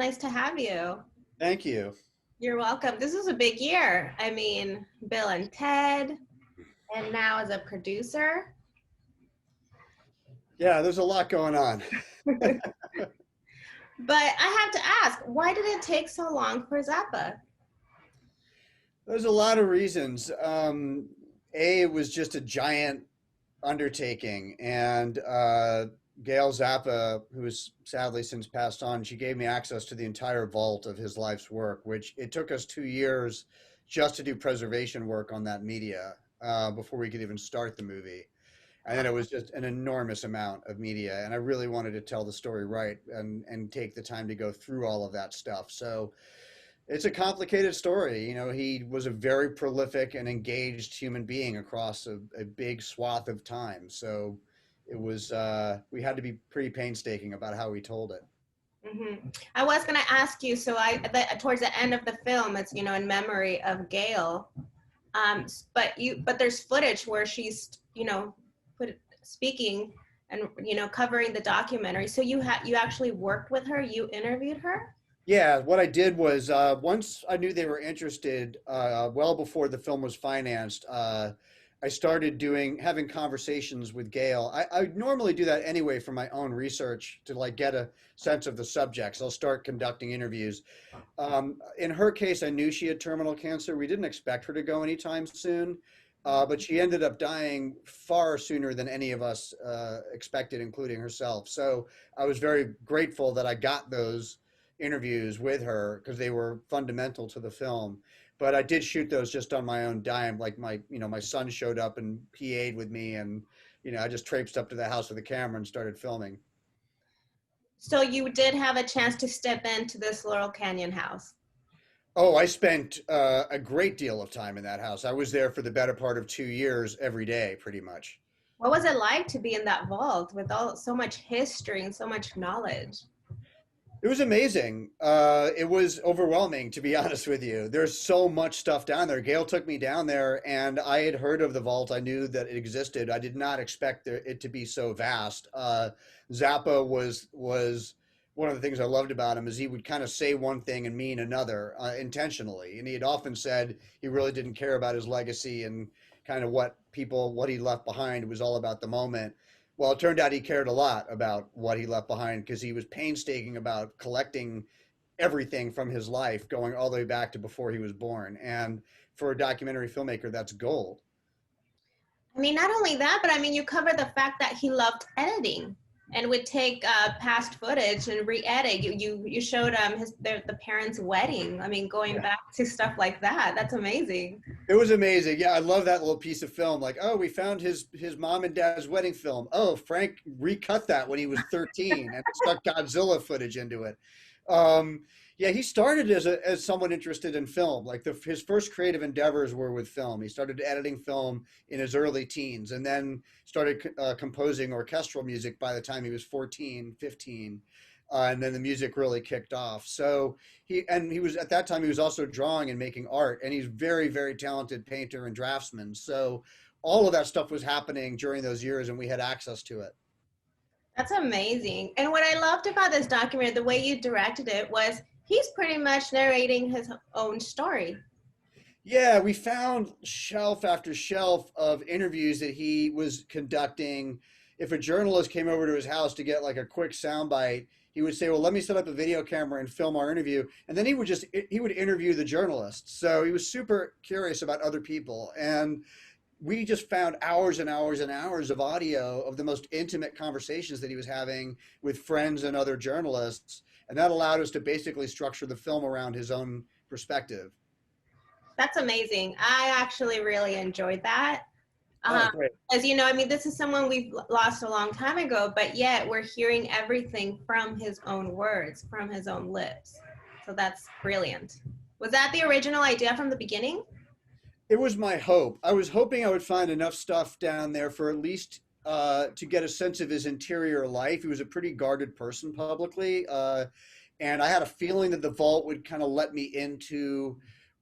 nice to have you. Thank you. You're welcome. This is a big year. I mean, Bill and Ted, and now as a producer. Yeah, there's a lot going on. But I have to ask, why did it take so long for Zappa? There's a lot of reasons. It was just a giant undertaking, and Gail Zappa, who has sadly since passed on, she gave me access to the entire vault of his life's work, which it took us 2 years just to do preservation work on that media before we could even start the movie. And then it was just an enormous amount of media, and I really wanted to tell the story right and take the time to go through all of that stuff. So it's a complicated story. You know, he was a very prolific and engaged human being across a big swath of time. So it was we had to be pretty painstaking about how we told it. I was going to ask you, so towards the end of the film, it's, in memory of Gail. But there's footage where she's, speaking and, covering the documentary. So you actually worked with her, you interviewed her? Yeah, what I did was once I knew they were interested, well before the film was financed, I started having conversations with Gail. I normally do that anyway for my own research to like get a sense of the subjects. I'll start conducting interviews. In her case, I knew she had terminal cancer. We didn't expect her to go anytime soon, but she ended up dying far sooner than any of us expected, including herself. So I was very grateful that I got those interviews with her because they were fundamental to the film. But I did shoot those just on my own dime. Like my son showed up and PA'd with me, and I just traipsed up to the house with a camera and started filming. So you did have a chance to step into this Laurel Canyon house. Oh, I spent a great deal of time in that house. I was there for the better part of 2 years every day, pretty much. What was it like to be in that vault with so much history and so much knowledge? It was amazing. It was overwhelming, to be honest with you. There's so much stuff down there. Gail took me down there, and I had heard of the vault. I knew that it existed. I did not expect it to be so vast. Zappa was one of the things I loved about him is he would kind of say one thing and mean another intentionally. And he had often said he really didn't care about his legacy and kind of what he left behind. It was all about the moment. Well, it turned out he cared a lot about what he left behind because he was painstaking about collecting everything from his life, going all the way back to before he was born. And for a documentary filmmaker, that's gold. I mean, not only that, but I mean, you cover the fact that he loved editing and would take past footage and re-edit. You showed the parents' wedding. I mean, going back to stuff like that. That's amazing. It was amazing. Yeah, I love that little piece of film. Like, oh, we found his mom and dad's wedding film. Oh, Frank recut that when he was 13 and stuck Godzilla footage into it. Yeah, he started as someone interested in film. Like his first creative endeavors were with film. He started editing film in his early teens and then started composing orchestral music by the time he was 14, 15. And then the music really kicked off. So he was at that time he was also drawing and making art, and he's very, very talented painter and draftsman. So all of that stuff was happening during those years, and we had access to it. That's amazing. And what I loved about this documentary, the way you directed it, was he's pretty much narrating his own story. Yeah, we found shelf after shelf of interviews that he was conducting. If a journalist came over to his house to get like a quick soundbite, he would say, "Well, let me set up a video camera and film our interview." And then he would interview the journalist. So he was super curious about other people. And we just found hours and hours and hours of audio of the most intimate conversations that he was having with friends and other journalists. And that allowed us to basically structure the film around his own perspective. That's amazing. I actually really enjoyed that. Oh, great. As you know, I mean, this is someone we've lost a long time ago, but yet we're hearing everything from his own words, from his own lips. So that's brilliant. Was that the original idea from the beginning? It was my hope. I was hoping I would find enough stuff down there for at least to get a sense of his interior life. He was a pretty guarded person publicly. And I had a feeling that the vault would kind of let me into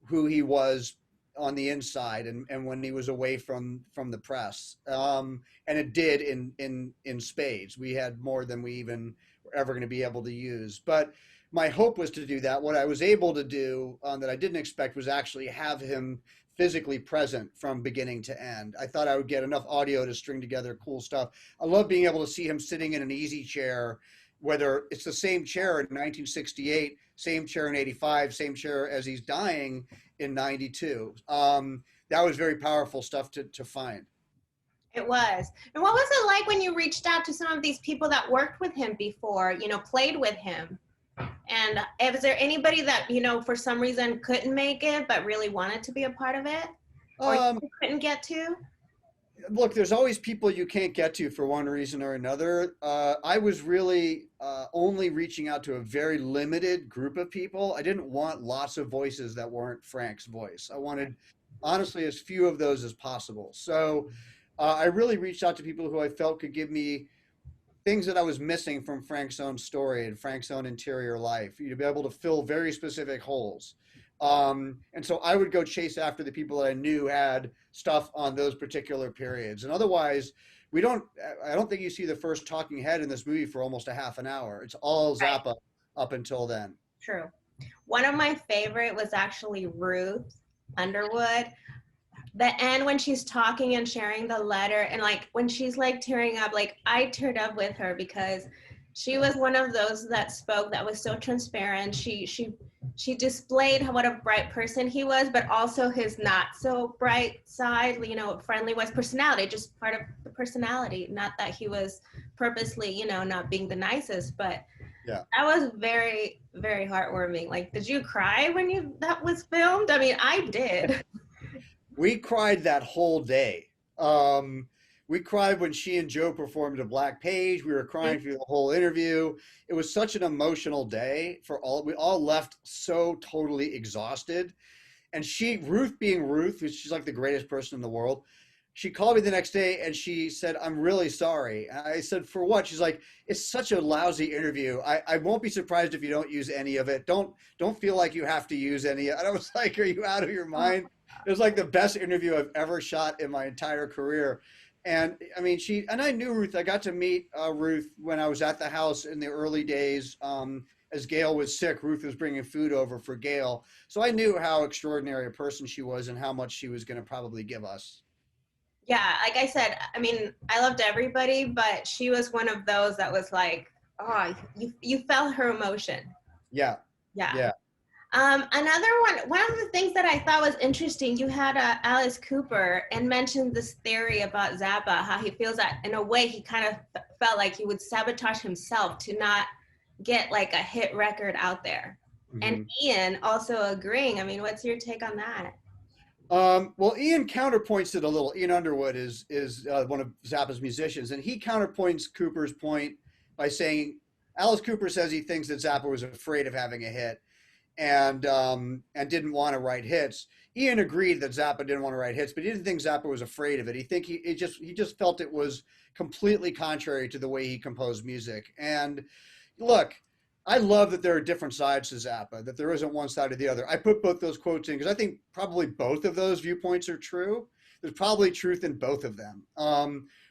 who he was on the inside and when he was away from the press. And it did in spades. We had more than we even were ever going to be able to use. But my hope was to do that. What I was able to do that I didn't expect was actually have him physically present from beginning to end. I thought I would get enough audio to string together cool stuff. I love being able to see him sitting in an easy chair, whether it's the same chair in 1968, same chair in 85, same chair as he's dying in 92. That was very powerful stuff to find. It was. And what was it like when you reached out to some of these people that worked with him before, played with him? And is there anybody that, for some reason couldn't make it, but really wanted to be a part of it? Or you couldn't get to? Look, there's always people you can't get to for one reason or another. I was really only reaching out to a very limited group of people. I didn't want lots of voices that weren't Frank's voice. I wanted, honestly, as few of those as possible. So I really reached out to people who I felt could give me things that I was missing from Frank's own story and Frank's own interior life, to be able to fill very specific holes. And so I would go chase after the people that I knew had stuff on those particular periods. And otherwise, I don't think you see the first talking head in this movie for almost a half an hour. It's all Zappa up until then. True. One of my favorite was actually Ruth Underwood. The end when she's talking and sharing the letter, and like when she's like tearing up, like I teared up with her because she was one of those that spoke that was so transparent. She displayed what a bright person he was, but also his not so bright side, friendly was personality, just part of the personality. Not that he was purposely, not being the nicest, but yeah, that was very, very heartwarming. Like, did you cry when that was filmed? I mean, I did. We cried that whole day. We cried when she and Joe performed a Black Page. We were crying through the whole interview. It was such an emotional day we all left so totally exhausted. And Ruth being Ruth, she's like the greatest person in the world. She called me the next day and she said, "I'm really sorry." And I said, "For what?" She's like, "It's such a lousy interview. I won't be surprised if you don't use any of it. Don't feel like you have to use any." And I was like, "Are you out of your mind?" It was like the best interview I've ever shot in my entire career. And I mean, I knew Ruth. I got to meet Ruth when I was at the house in the early days. As Gail was sick, Ruth was bringing food over for Gail. So I knew how extraordinary a person she was and how much she was going to probably give us. Yeah, like I said, I mean, I loved everybody, but she was one of those that was like, oh, you felt her emotion. Yeah. Yeah. Yeah. Another one of the things that I thought was interesting, you had Alice Cooper and mentioned this theory about Zappa, how he feels that in a way he kind of felt like he would sabotage himself to not get like a hit record out there. Mm-hmm. And Ian also agreeing. I mean, what's your take on that? Well, Ian counterpoints it a little. Ian Underwood is one of Zappa's musicians, and he counterpoints Cooper's point by saying, Alice Cooper says he thinks that Zappa was afraid of having a hit and didn't want to write hits. Ian agreed that Zappa didn't want to write hits, but he didn't think Zappa was afraid of it. He just felt it was completely contrary to the way he composed music. And look, I love that there are different sides to Zappa, that there isn't one side or the other. I put both those quotes in because I think probably both of those viewpoints are true. There's probably truth in both of them.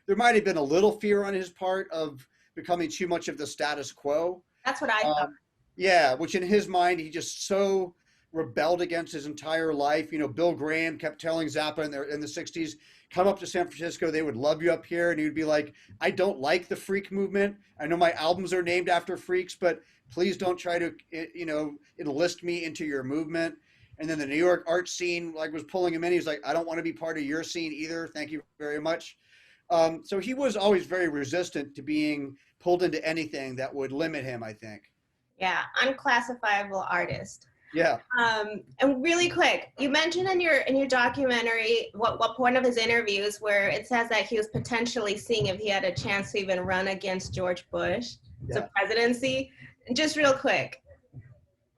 There might have been a little fear on his part of becoming too much of the status quo. That's what I thought. Yeah, which in his mind, he just so rebelled against his entire life. Bill Graham kept telling Zappa in the 60s, come up to San Francisco, they would love you up here. And he would be like, I don't like the freak movement. I know my albums are named after freaks, but please don't try to, enlist me into your movement. And then the New York art scene was pulling him in. He's like, I don't want to be part of your scene either. Thank you very much. So he was always very resistant to being pulled into anything that would limit him, I think. Yeah, unclassifiable artist. Yeah. And really quick, you mentioned in your documentary what point of his interviews where it says that he was potentially seeing if he had a chance to even run against George Bush, the presidency. Just real quick,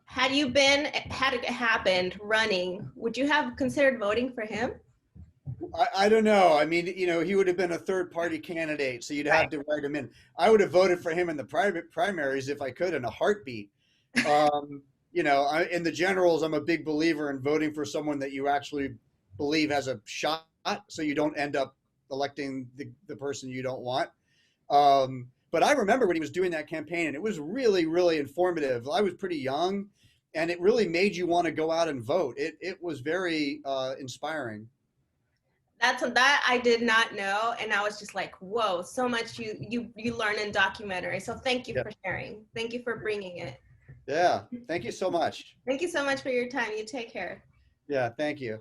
had it happened running, would you have considered voting for him? I don't know. I mean, he would have been a third party candidate, so you'd have to write him in. I would have voted for him in the primaries if I could in a heartbeat. In the generals, I'm a big believer in voting for someone that you actually believe has a shot, so you don't end up electing the person you don't want. But I remember when he was doing that campaign, and it was really, really informative. I was pretty young, and it really made you want to go out and vote. It was very inspiring. That I did not know, and I was just like, whoa, so much you learn in documentary. So thank you Yeah. for sharing. Thank you for bringing it. Yeah. Thank you so much. Thank you so much for your time. You take care. Yeah. Thank you.